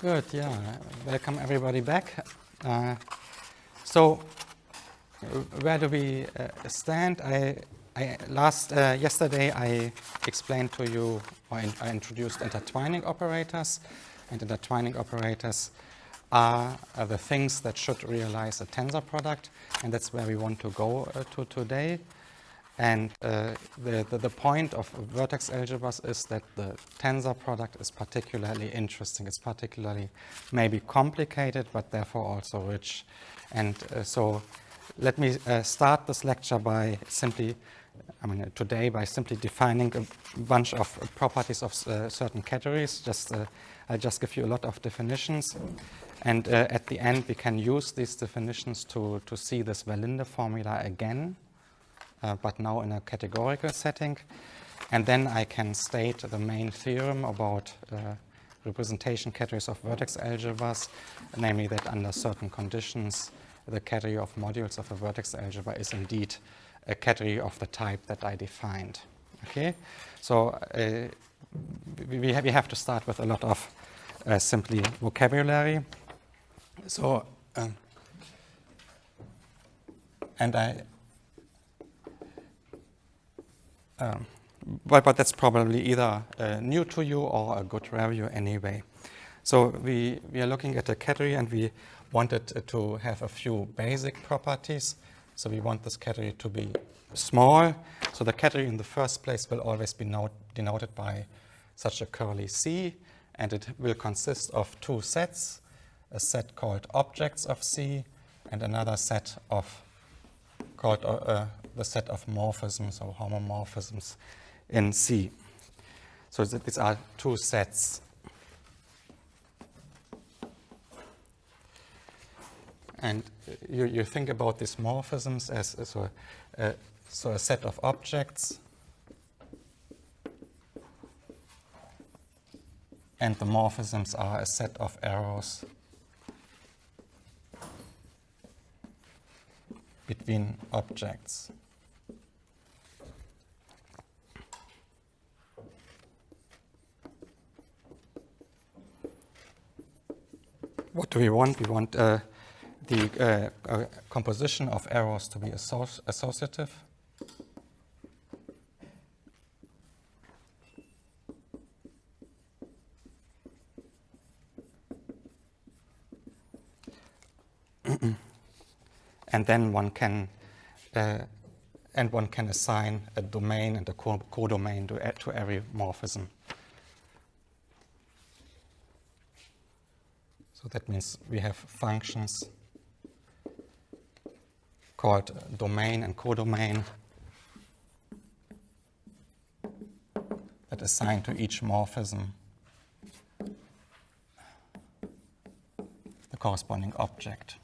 Good, yeah. Welcome everybody back. So, where do we stand? Yesterday I explained to you, or I introduced intertwining operators, and intertwining operators are the things that should realize a tensor product, and that's where we want to go to today. And the point of vertex algebras is that the tensor product is particularly interesting. It's particularly maybe complicated, but therefore also rich. And so let me start this lecture by simply, today by simply defining a bunch of properties of certain categories. I'll just give you a lot of definitions. And at the end, we can use these definitions to see this Verlinde formula again. But now in a categorical setting. And then I can state the main theorem about representation categories of vertex algebras, namely that under certain conditions, the category of modules of a vertex algebra is indeed a category of the type that I defined. Okay, so we have to start with a lot of simply vocabulary. So, but that's probably either new to you or a good review anyway. So we are looking at a category and we wanted to have a few basic properties. So we want this category to be small. So the category in the first place will always be denoted by such a curly C, and it will consist of two sets, a set called objects of C and another set of called the set of morphisms or homomorphisms in C. So these are two sets. And you think about these morphisms as a set of objects, and the morphisms are a set of arrows between objects. What do we want? We want the composition of arrows to be associative. And then one can assign a domain and a codomain to every morphism. So that means we have functions called domain and codomain that assign to each morphism the corresponding object.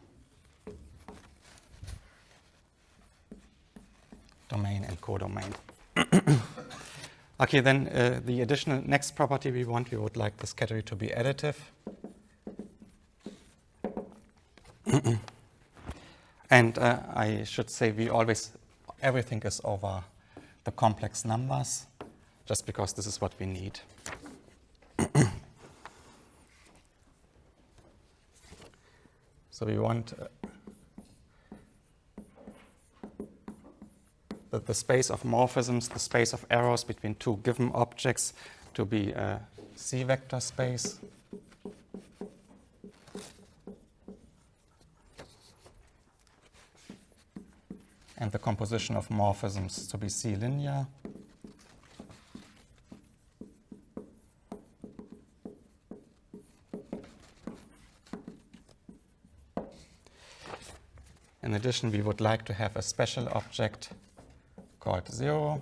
Domain and codomain. Okay, then the additional next property we would like this category to be additive. And I should say everything is over the complex numbers, just because this is what we need. So we want the space of morphisms, the space of arrows between two given objects to be a C vector space. And the composition of morphisms to be C linear. In addition, we would like to have a special object called 0,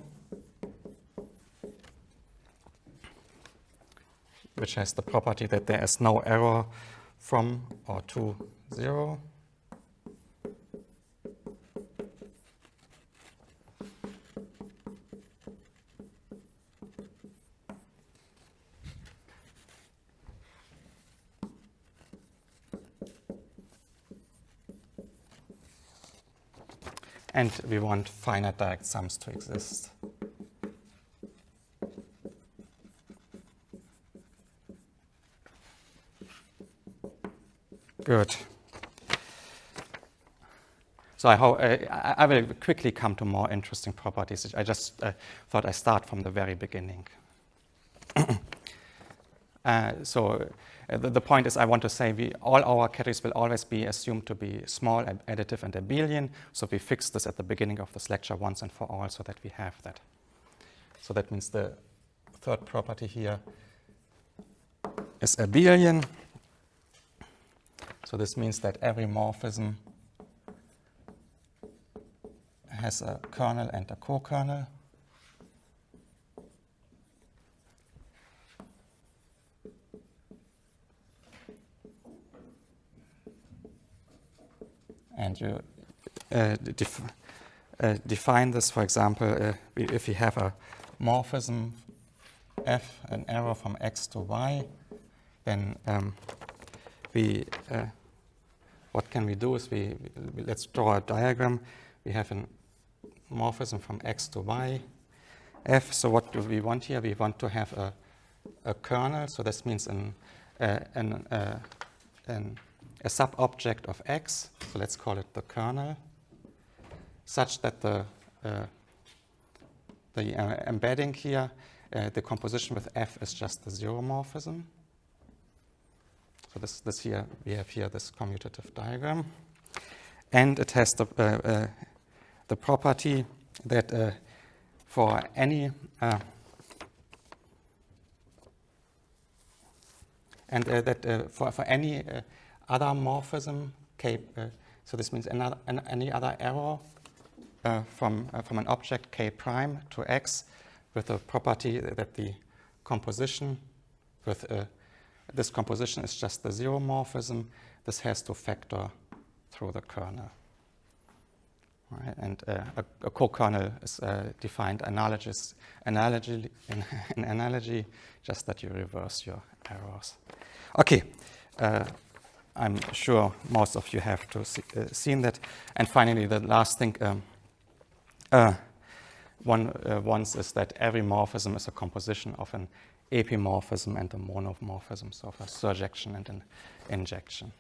which has the property that there is no error from or to 0. And we want finite direct sums to exist. Good. So I will quickly come to more interesting properties. I just thought I start from the very beginning. The point is, I want to say all our categories will always be assumed to be small, additive, and abelian. So we fix this at the beginning of this lecture once and for all so that we have that. So that means the third property here is abelian. So this means that every morphism has a kernel and a co-kernel. And you define this, for example, if we have a morphism f, an arrow from x to y, then what can we do is let's draw a diagram. We have a morphism from x to y, f. So what do we want here? We want to have a kernel. So this means a sub-object of x. So let's call it the kernel, such that the embedding here, the composition with f is just the zero-morphism. So this here, we have here this commutative diagram. And it has the property that for any for any other morphism, k, so this means any other arrow from an object k prime to x, with the property that the composition with this composition is just the zero morphism. This has to factor through the kernel. Right? And a co-kernel is defined in analogy, just that you reverse your arrows. Okay, I'm sure most of you have seen that. And finally, the last thing once is that every morphism is a composition of an epimorphism and a monomorphism, so of a surjection and an injection.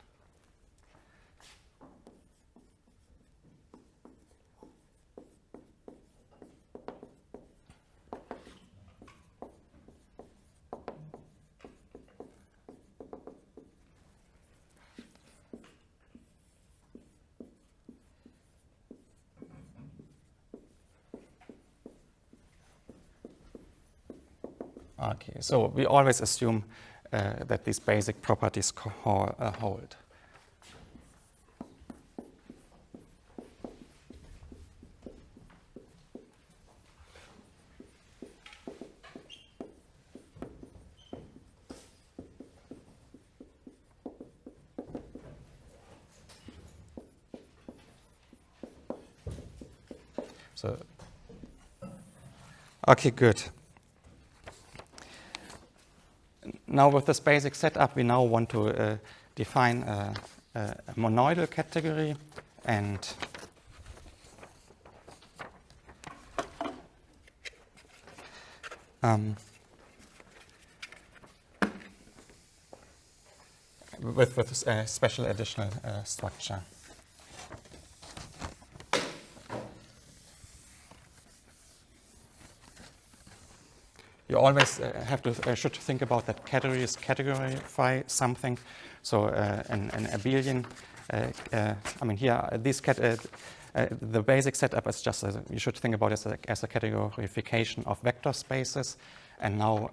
Okay, so we always assume that these basic properties hold. So, okay, good. Now with this basic setup, we now want to define a monoidal category, and with a special additional structure. You always should think about that categories categorify something. So an abelian, I mean here the basic setup is just you should think about it as a categorification of vector spaces. And now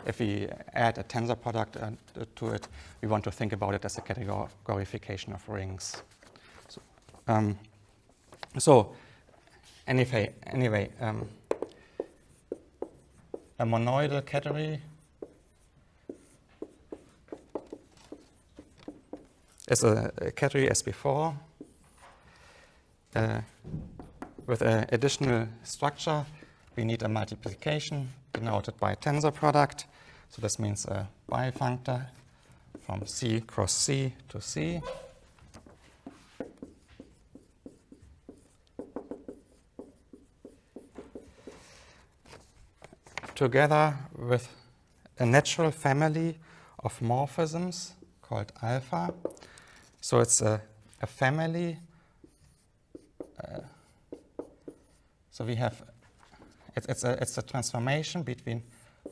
if we add a tensor product to it, we want to think about it as a categorification of rings. So anyway. A monoidal category is a category as before, with an additional structure. We need a multiplication denoted by a tensor product. So this means a bifunctor from C cross C to C. Together with a natural family of morphisms called alpha. So it's a family. So we have, it's a transformation between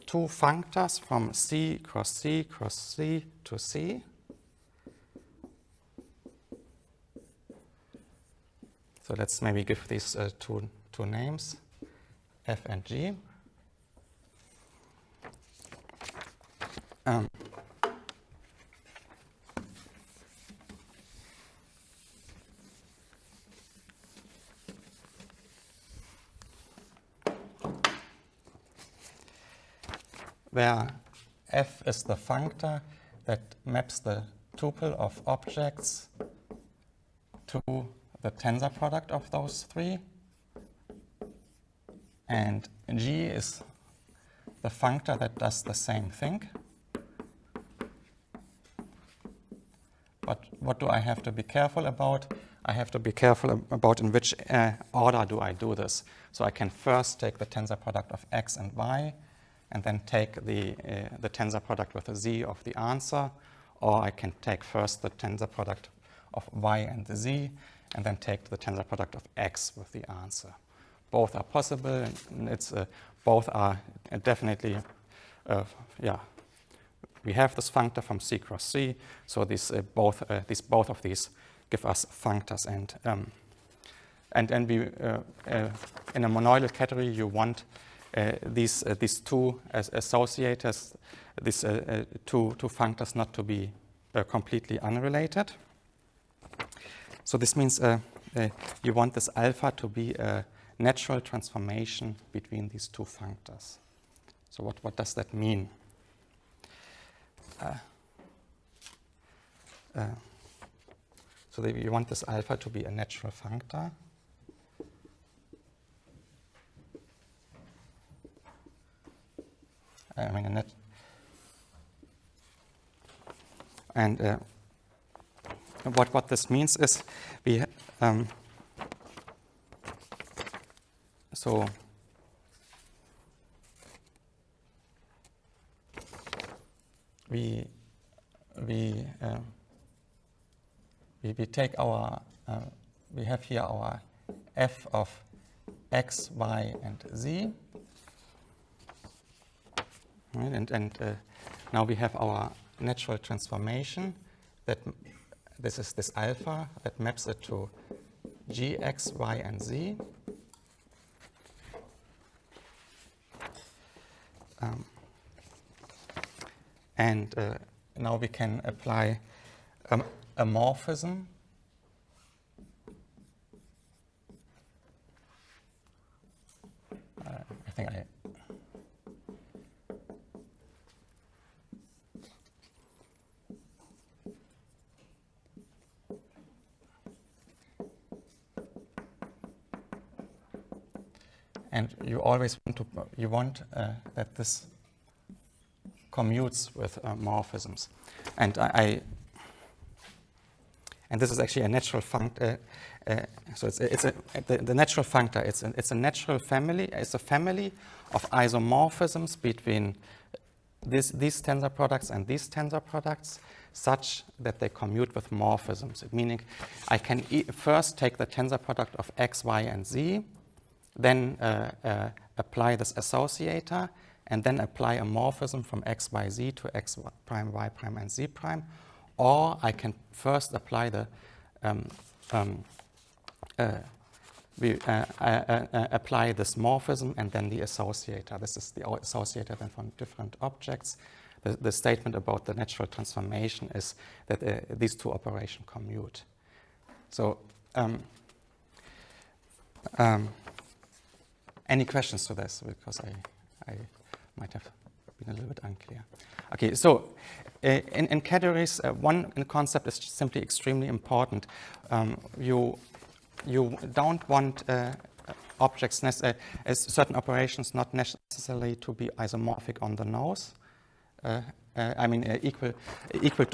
two functors from C cross C cross C to C. So let's maybe give these two names, F and G. Where F is the functor that maps the tuple of objects to the tensor product of those three, and G is the functor that does the same thing. But what do I have to be careful about? I have to be careful about in which order do I do this. So I can first take the tensor product of x and y, and then take the tensor product with a z of the answer, or I can take first the tensor product of y and the z, and then take the tensor product of x with the answer. Both are possible, and it's both are definitely, yeah. We have this functor from C cross C, so these both of these give us functors, and we in a monoidal category you want these two as associators, these two functors not to be completely unrelated. So this means you want this alpha to be a natural transformation between these two functors. So what does that mean? So you want this alpha to be a natural functor. I mean a net, and what this means is we so we take our we have here our f of x, y, and z. Right, and now we have our natural transformation that this is this alpha that maps it to g, x, y, and z. And now we can apply a morphism. I think I. And you always want that this commutes with morphisms, and and this is actually a natural functor. So it's the natural functor. It's a natural family. It's a family of isomorphisms between these tensor products and these tensor products, such that they commute with morphisms. Meaning, I can first take the tensor product of x, y, and z, then apply this associator, and then apply a morphism from x, y, z to x prime, y prime, and z prime. Or I can first apply the apply this morphism and then the associator. This is the associator then from different objects. The statement about the natural transformation is that these two operations commute. So any questions to this? Because I might have been a little bit unclear. Okay, so in categories, one concept is simply extremely important. You don't want objects, as certain operations, not necessarily to be isomorphic on the nose. I mean equal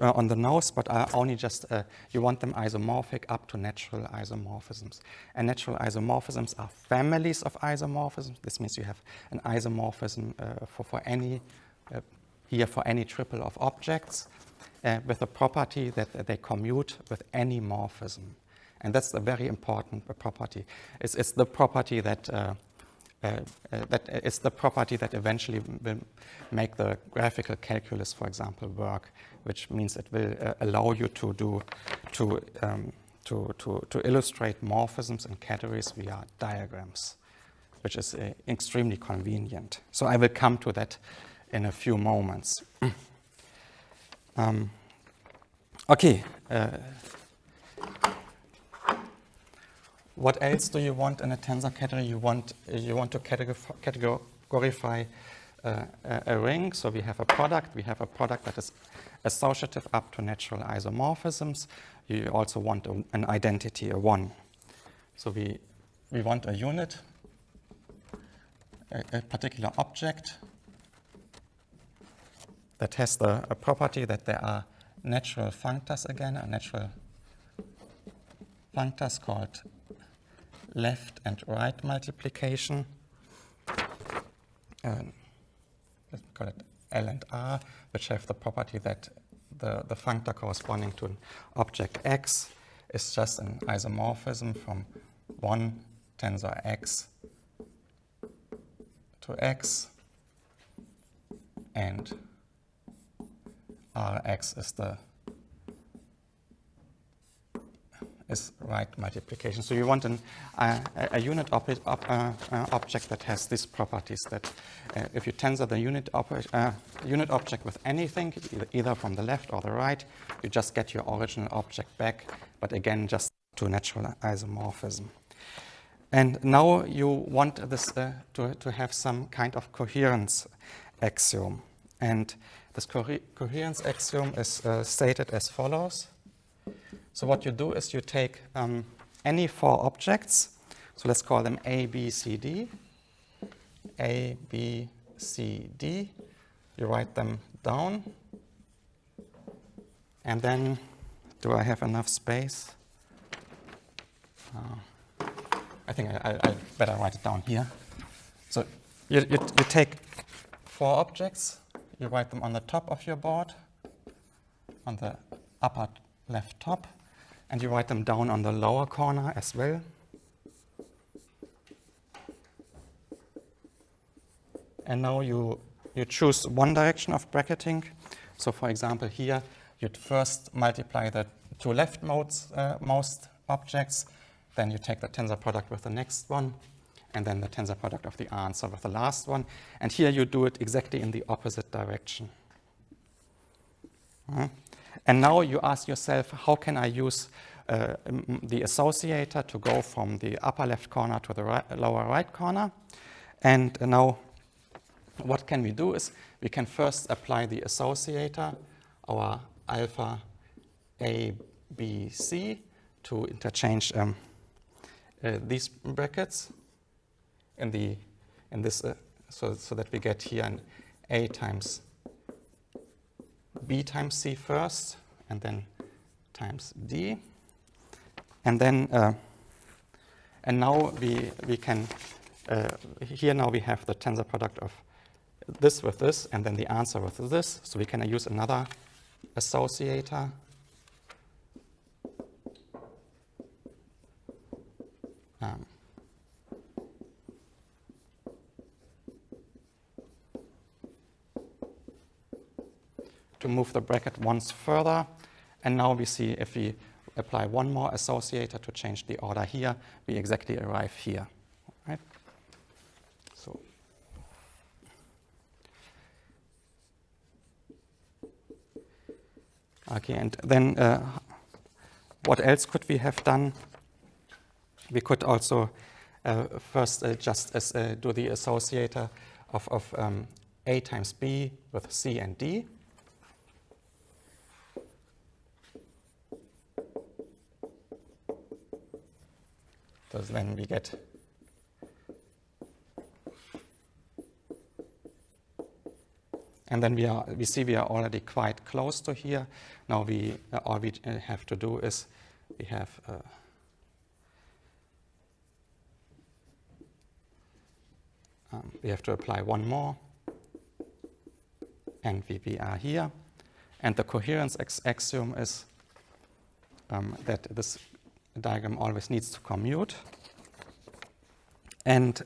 on the nose, but only just you want them isomorphic up to natural isomorphisms. And natural isomorphisms are families of isomorphisms. This means you have an isomorphism for any here for any triple of objects, with a property that they commute with any morphism. And that's a very important property. It's the property that it's the property that eventually will make the graphical calculus, for example, work, which means it will allow you to illustrate morphisms and categories via diagrams, which is extremely convenient. So I will come to that in a few moments. Okay. What else do you want in a tensor category? You want to categorify a ring. So we have a product. We have a product that is associative up to natural isomorphisms. You also want an identity, a 1. So we want a unit, a particular object that has a property that there are natural functors again, a natural functors called left and right multiplication. Let's call it L and R, which have the property that the functor corresponding to an object X is just an isomorphism from 1 tensor X to X, and Rx is right multiplication. So you want a unit object that has these properties, that if you tensor the unit object with anything, either from the left or the right, you just get your original object back, but again, just to natural isomorphism. And now you want this to have some kind of coherence axiom. And this coherence axiom is stated as follows. So what you do is you take any 4 objects, so let's call them A, B, C, D. A, B, C, D. You write them down. And then, do I have enough space? I think I better write it down here. So you take 4 objects, you write them on the top of your board, on the upper left top, and you write them down on the lower corner as well. And now you choose one direction of bracketing. So for example, here you'd first multiply the 2 leftmost objects, then you take the tensor product with the next one, and then the tensor product of the answer with the last one. And here you do it exactly in the opposite direction. And now you ask yourself, how can I use the associator to go from the upper left corner to the lower right corner? And now what can we do is we can first apply the associator, our alpha A, B, C, to interchange these brackets so that we get here an A times B times C first, and then times D. And then, and now we can, here now we have the tensor product of this with this, and then the answer with this. So we can use another associator. To move the bracket once further, and now we see if we apply one more associator to change the order here, we exactly arrive here, right? So okay, and then what else could we have done? We could also first just do the associator of A times B with C and D. So then we get and then we see we are already quite close to here. Now all we have to do is we have to apply one more, and we are here. And the coherence axiom is that this diagram always needs to commute. And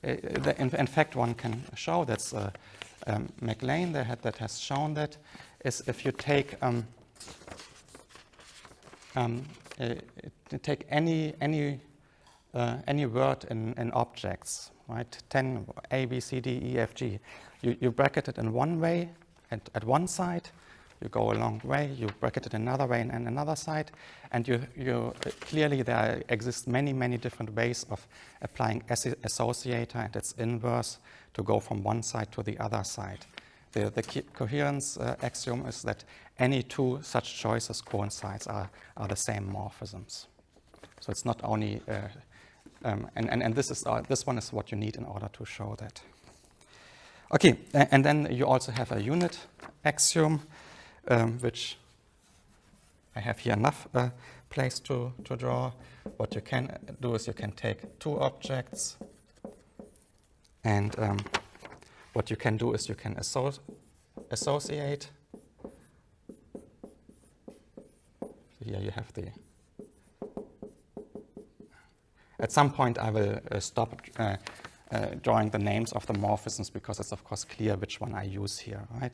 in fact, one can show that's McLean that has shown that is if you take take any word in objects, right? 10 A, B, C, D, E, F, G. You bracket it in one way at one side. You go a long way. You bracket it another way and another side, and you clearly there exist many different ways of applying associator and its inverse to go from one side to the other side. The coherence axiom is that any two such choices coincides are the same morphisms. So it's not only and this one is what you need in order to show that. Okay, and then you also have a unit axiom, which I have here enough place to draw. What you can do is you can take two objects, and what you can do is you can associate. Here you have the. At some point I will stop drawing the names of the morphisms because it's of course clear which one I use here, right?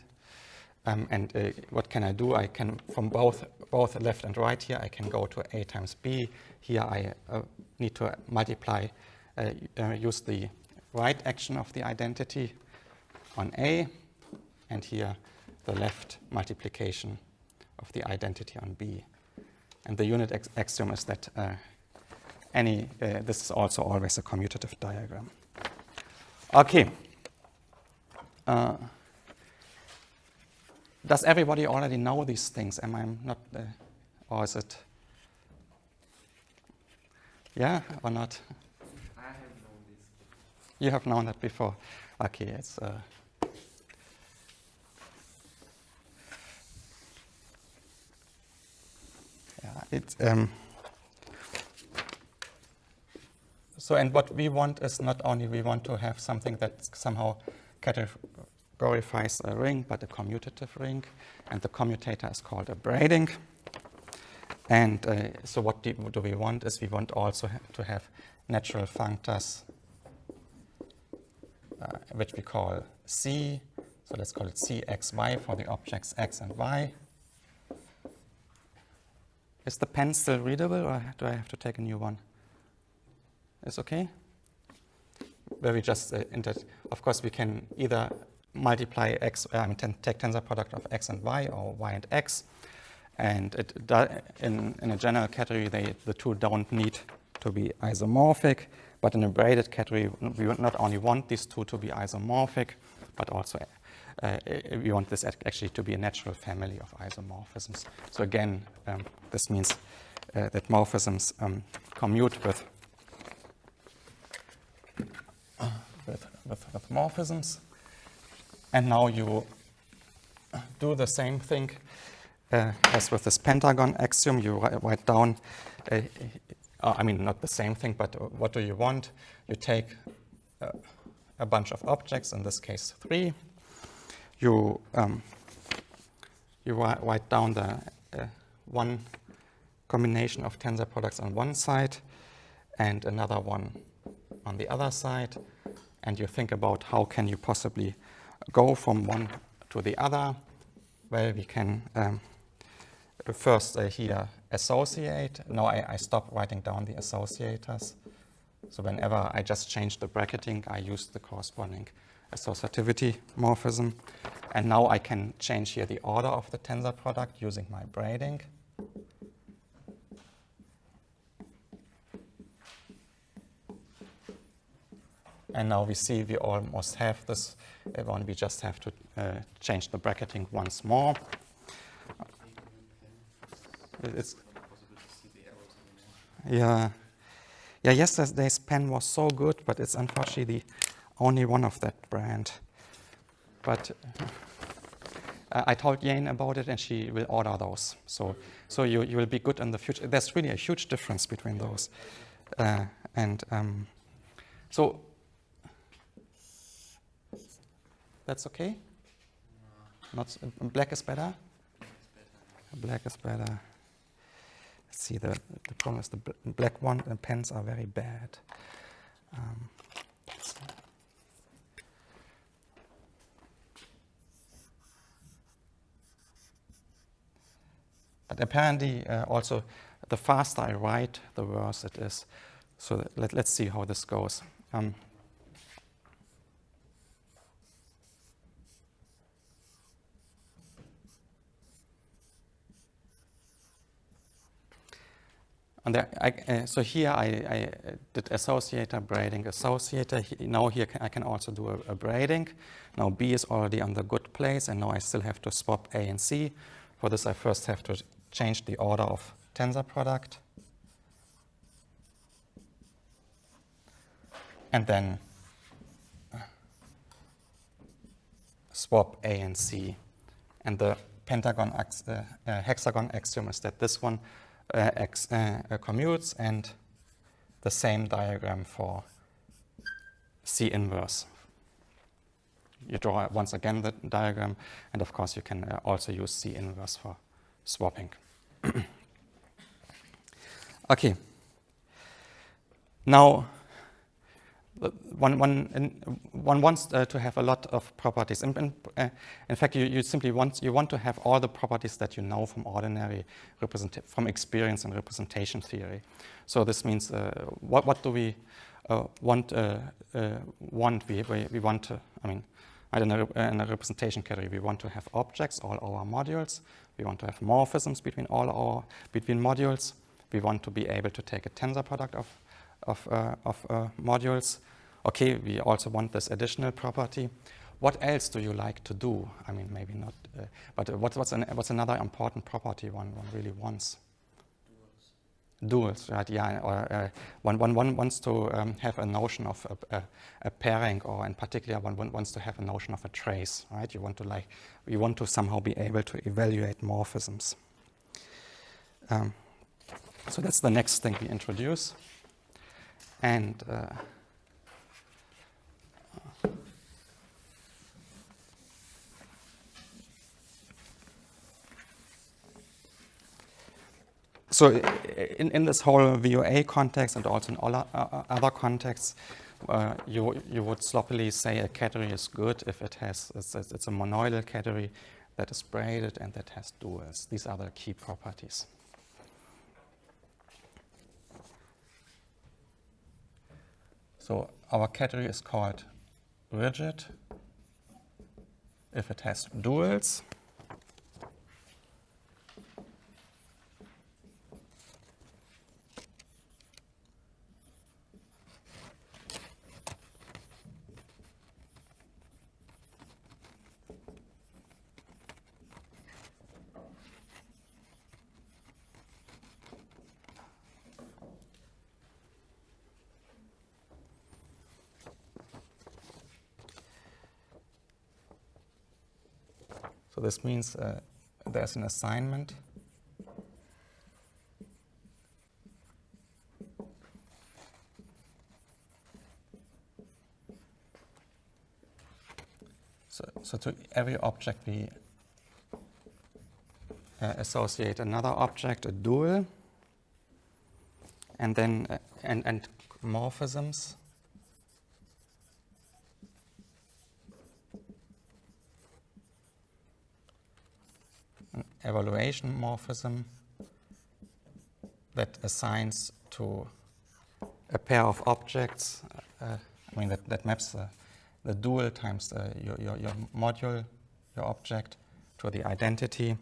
What can I do? I can, from both left and right here, I can go to A times B. Here I need to multiply, use the right action of the identity on A, and here the left multiplication of the identity on B. And the unit axiom is that this is also always a commutative diagram. Okay. Does everybody already know these things? Am I not, or is it? Yeah, or not? I have known this. You have known that before. Okay, it's. Yeah, it's. So, and what we want is not only we want to have something that somehow categorifies a ring, but a commutative ring, and the commutator is called a braiding. And so what do we want is we want also to have natural functors, which we call C. So let's call it CXY for the objects X and Y. Is the pen still readable, or do I have to take a new one? It's okay? Where we just, of course, we can either multiply X, take tensor product of X and Y, or Y and X. And in a general category, the two don't need to be isomorphic. But in a braided category, we not only want these two to be isomorphic, but also we want this actually to be a natural family of isomorphisms. So again, this means that morphisms commute with morphisms. And now you do the same thing as with this pentagon axiom. You write down, not the same thing, but what do you want? You take a bunch of objects, in this case 3. You write down the one combination of tensor products on one side and another one on the other side, and you think about how can you possibly go from one to the other. Well, we can first here associate. Now I stop writing down the associators. So whenever I just change the bracketing, I use the corresponding associativity morphism. And now I can change here the order of the tensor product using my braiding. And now we see we almost have this one. We just have to change the bracketing once more. It's, yeah. Yesterday's pen was so good, but it's unfortunately the only one of that brand. But I told Jane about it, and she will order those. So you will be good in the future. There's really a huge difference between those, so. That's okay? Not black is better? Black is better. Let's see, the problem is the black one, and pens are very bad. Let's see. But apparently, also, the faster I write, the worse it is. So let's see how this goes. And so here I did associator, braiding, associator. Now here I can also do a braiding. Now B is already on the good place, and now I still have to swap A and C. For this, I first have to change the order of tensor product. And then swap A and C. And the hexagon axiom is that this one commutes, and the same diagram for C inverse. You draw once again the diagram, and of course you can also use C inverse for swapping. Okay. Now, one wants to have a lot of properties. In fact, you simply want to have all the properties that you know from ordinary from experience and representation theory. So this means what do we want? We want to. I mean, in a representation category, we want to have objects, all our modules. We want to have morphisms between modules. We want to be able to take a tensor product of modules. Okay, we also want this additional property. What else do you like to do? I mean, maybe not, but what's another important property one really wants? Duals, right? Yeah, or one wants to have a notion of a pairing, or in particular, one wants to have a notion of a trace, right? You want to somehow be able to evaluate morphisms. So that's the next thing we introduce. And so in this whole VOA context, and also in all other contexts, you would sloppily say a category is good if it's a monoidal category that is braided and that has duals. These are the key properties. So our category is called rigid if it has duals. So this means there's an assignment. So to every object we associate another object, a dual, and then and morphisms. An evaluation morphism that assigns to a pair of objects, that maps the dual times your module, your object, to the identity,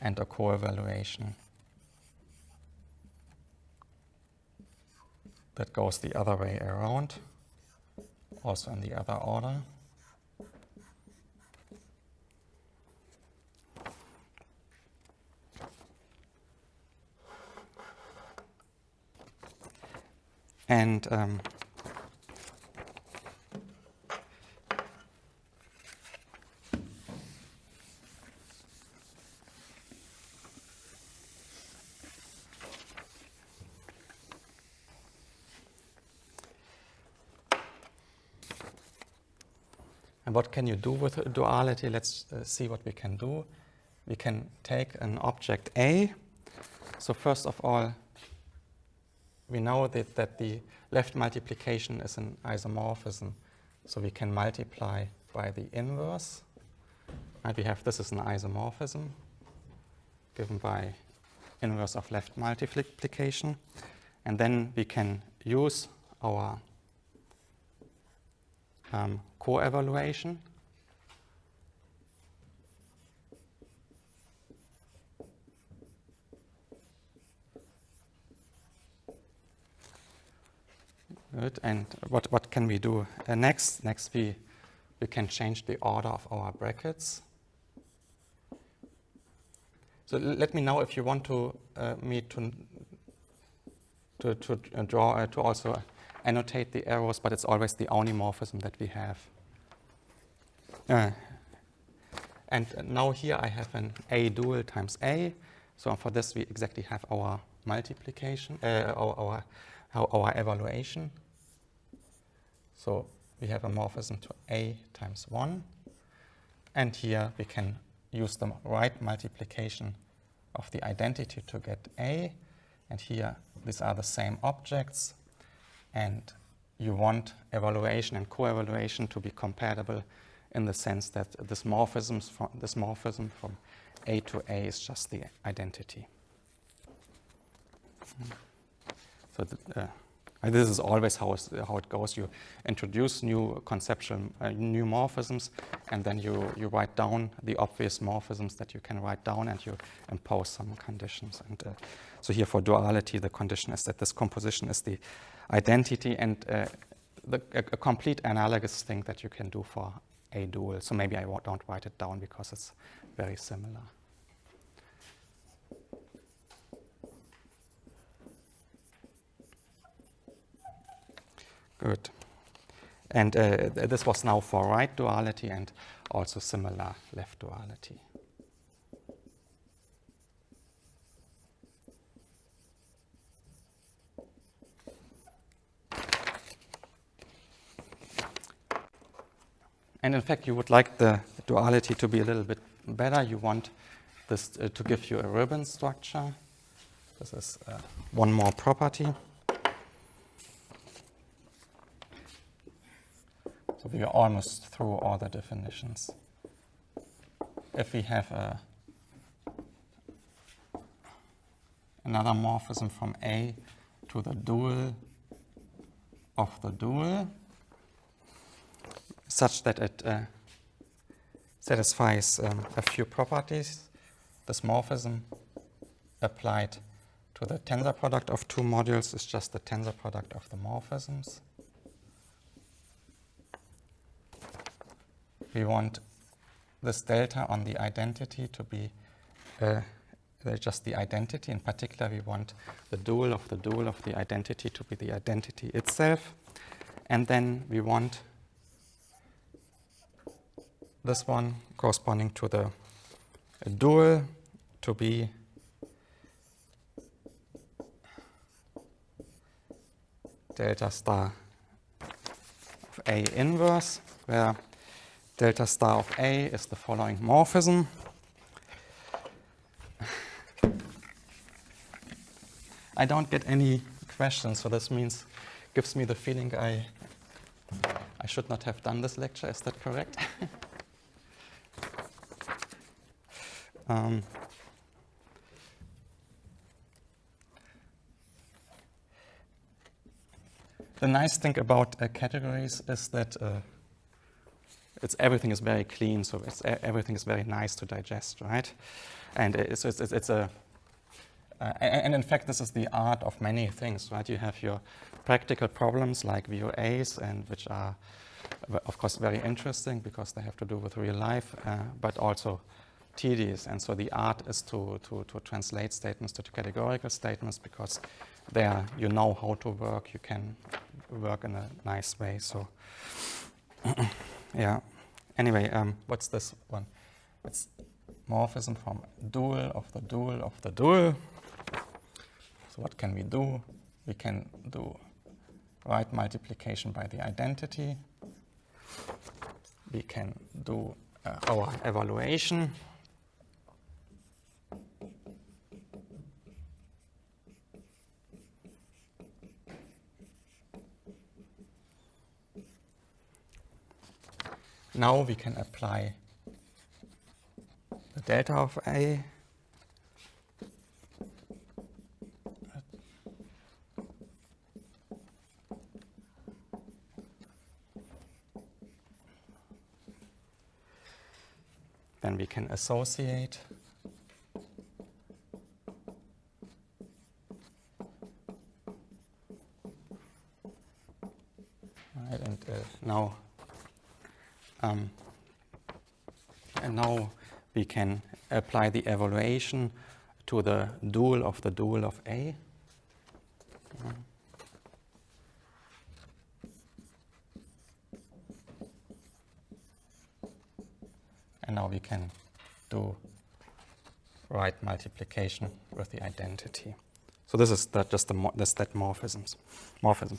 and a co-evaluation that goes the other way around, also in the other order. And And what can you do with duality? Let's see what we can do. We can take an object A. So first of all, we know that the left multiplication is an isomorphism. So we can multiply by the inverse. And we have this is an isomorphism given by inverse of left multiplication. And then we can use our co-evaluation. Good. And what can we do next? Next we can change the order of our brackets. So let me know if you want me to draw to also annotate the arrows, but it's always the only morphism that we have. And now here I have an A dual times A. So for this we exactly have our multiplication, our evaluation. So we have a morphism to A times 1. And here we can use the right multiplication of the identity to get A. And here these are the same objects. And you want evaluation and co-evaluation to be compatible in the sense that this morphism from A to A is just the identity. So this is always how it goes. You introduce new conceptual, new morphisms, and then you write down the obvious morphisms that you can write down, and you impose some conditions. And so here for duality, the condition is that this composition is the identity, and a complete analogous thing that you can do for a dual. So maybe I don't write it down because it's very similar. Good. And this was now for right duality and also similar left duality. And in fact, you would like the duality to be a little bit better. You want this to give you a ribbon structure. This is one more property. So we are almost through all the definitions. If we have another morphism from A to the dual of the dual, such that it satisfies a few properties, this morphism applied to the tensor product of two modules is just the tensor product of the morphisms. We want this delta on the identity to be just the identity. In particular, we want the dual of the identity to be the identity itself. And then we want this one corresponding to the dual to be delta star of A inverse, where delta star of A is the following morphism. I don't get any questions, so this gives me the feeling I should not have done this lecture. Is that correct? The nice thing about categories is that everything is very clean, so everything is very nice to digest, right? And and in fact, this is the art of many things, right? You have your practical problems like VOAs, and which are, of course, very interesting because they have to do with real life, but also tedious. And so the art is to translate statements to categorical statements, because there you know how to work. You can work in a nice way. So yeah. Anyway, what's this one? It's morphism from dual of the dual of the dual. So what can we do? We can do right multiplication by the identity. we can do our evaluation. Now we can apply the delta of A then we can associate right, and now we can apply the evaluation to the dual of A. And now we can do right multiplication with the identity. So this is just that morphism.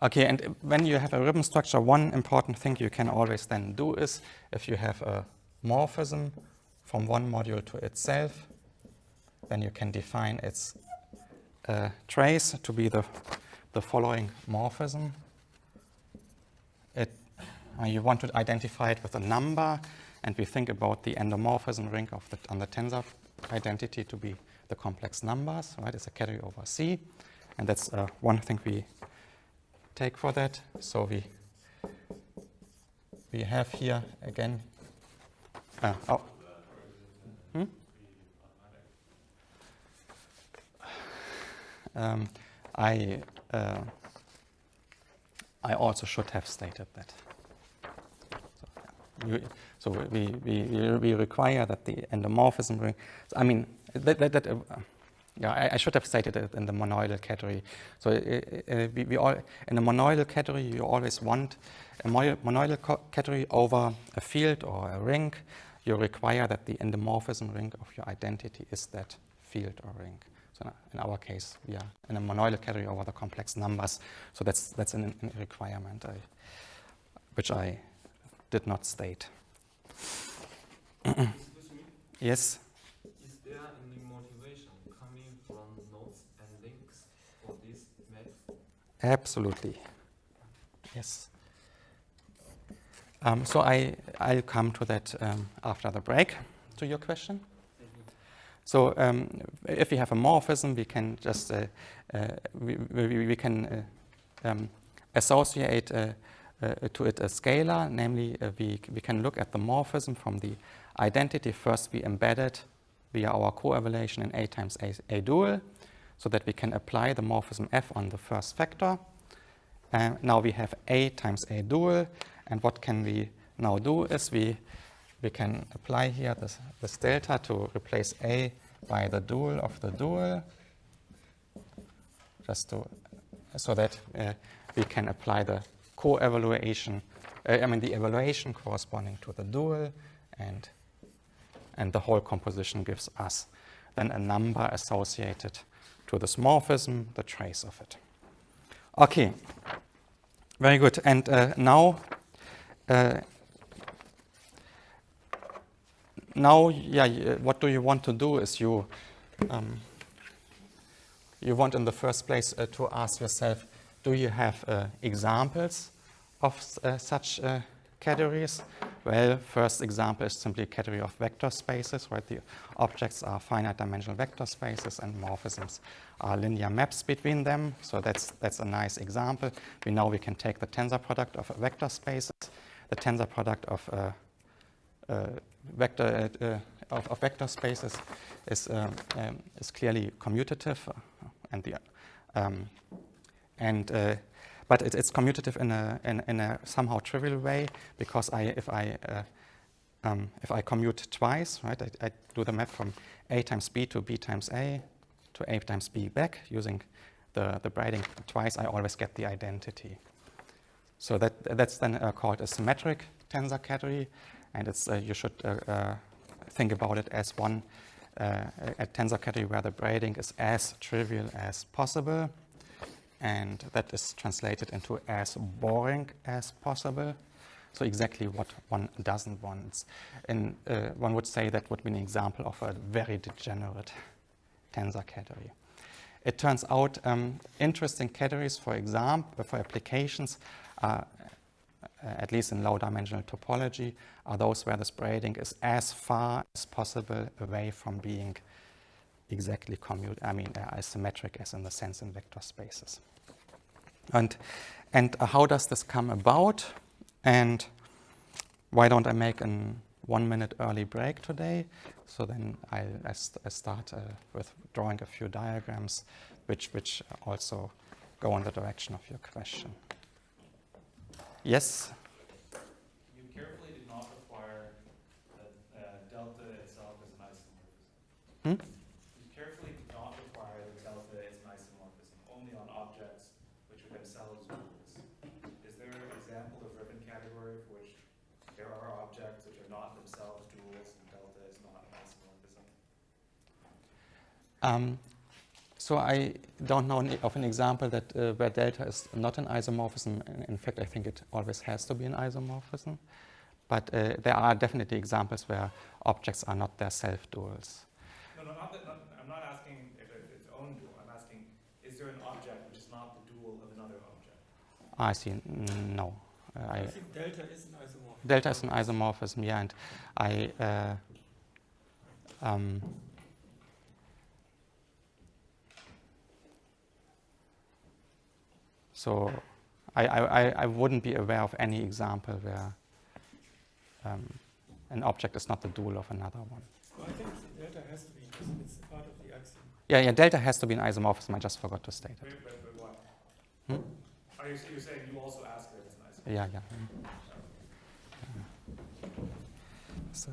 Okay, and when you have a ribbon structure, one important thing you can always then do is, if you have a morphism from one module to itself, then you can define its trace to be the following morphism. You want to identify it with a number, and we think about the endomorphism ring on the tensor identity to be the complex numbers, right? It's a category over C, and that's one thing we take for that. So we have here again. I also should have stated that. So we require that the endomorphism ring. I mean I should have stated it in the monoidal category. So we all in the monoidal category you always want a monoidal category over a field or a ring. You require that the endomorphism ring of your identity is that field or ring. So in our case, we are in a monoidal category over the complex numbers. So that's a requirement which I did not state. Excuse me? Yes? Is there any motivation coming from nodes and links for these maps? Absolutely. Yes. So I'll come to that after the break, to your question. So if we have a morphism, we can just we can associate to it a scalar, namely we can look at the morphism from the identity. First we embed it via our co-evaluation in A times A dual, so that we can apply the morphism F on the first vector. Now we have A times A dual, and what can we now do is we can apply here this delta to replace A by the dual of the dual, so that we can apply the co-evaluation, the evaluation corresponding to the dual, and the whole composition gives us then a number associated to this morphism, the trace of it. Okay, very good. And now, what do you want to do is you want in the first place to ask yourself, do you have examples of such categories? Well, first example is simply a category of vector spaces, right? The objects are finite dimensional vector spaces and morphisms are linear maps between them. So that's a nice example. We can take the tensor product of vector spaces. The tensor product of vector spaces is clearly commutative, but it's commutative in a somehow trivial way, because if I commute twice, right, I do the map from A times B to B times A to A times B back using the braiding twice, I always get the identity. So that's then called a symmetric tensor category, and it's you should think about it as a tensor category where the braiding is as trivial as possible, and that is translated into as boring as possible. So exactly what one doesn't want. And one would say that would be an example of a very degenerate tensor category. It turns out interesting categories, for example, for applications, at least in low-dimensional topology, are those where the spreading is as far as possible away from being exactly isometric as in the sense in vector spaces. And how does this come about? And why don't I make a 1 minute early break today? So then I start with drawing a few diagrams which also go in the direction of your question. Yes? You carefully did not require that delta itself is an isomorphism. You carefully did not require that delta is an isomorphism, only on objects which are themselves duals. Is there an example of ribbon category for which there are objects which are not themselves duals and delta is not an isomorphism? So I don't know of an example that where delta is not an isomorphism. In fact, I think it always has to be an isomorphism. But there are definitely examples where objects are not their self-duals. No, I'm not asking if it's its own dual. I'm asking, is there an object which is not the dual of another object? I see. No. I think delta is an isomorphism. Delta is an isomorphism, yeah. And so I wouldn't be aware of any example where an object is not the dual of another one. Well, I think delta has to be, because it's part of the axiom. Yeah, delta has to be an isomorphism. I just forgot to state it. But what? You're saying you also ask that it's an isomorphism? Yeah. So.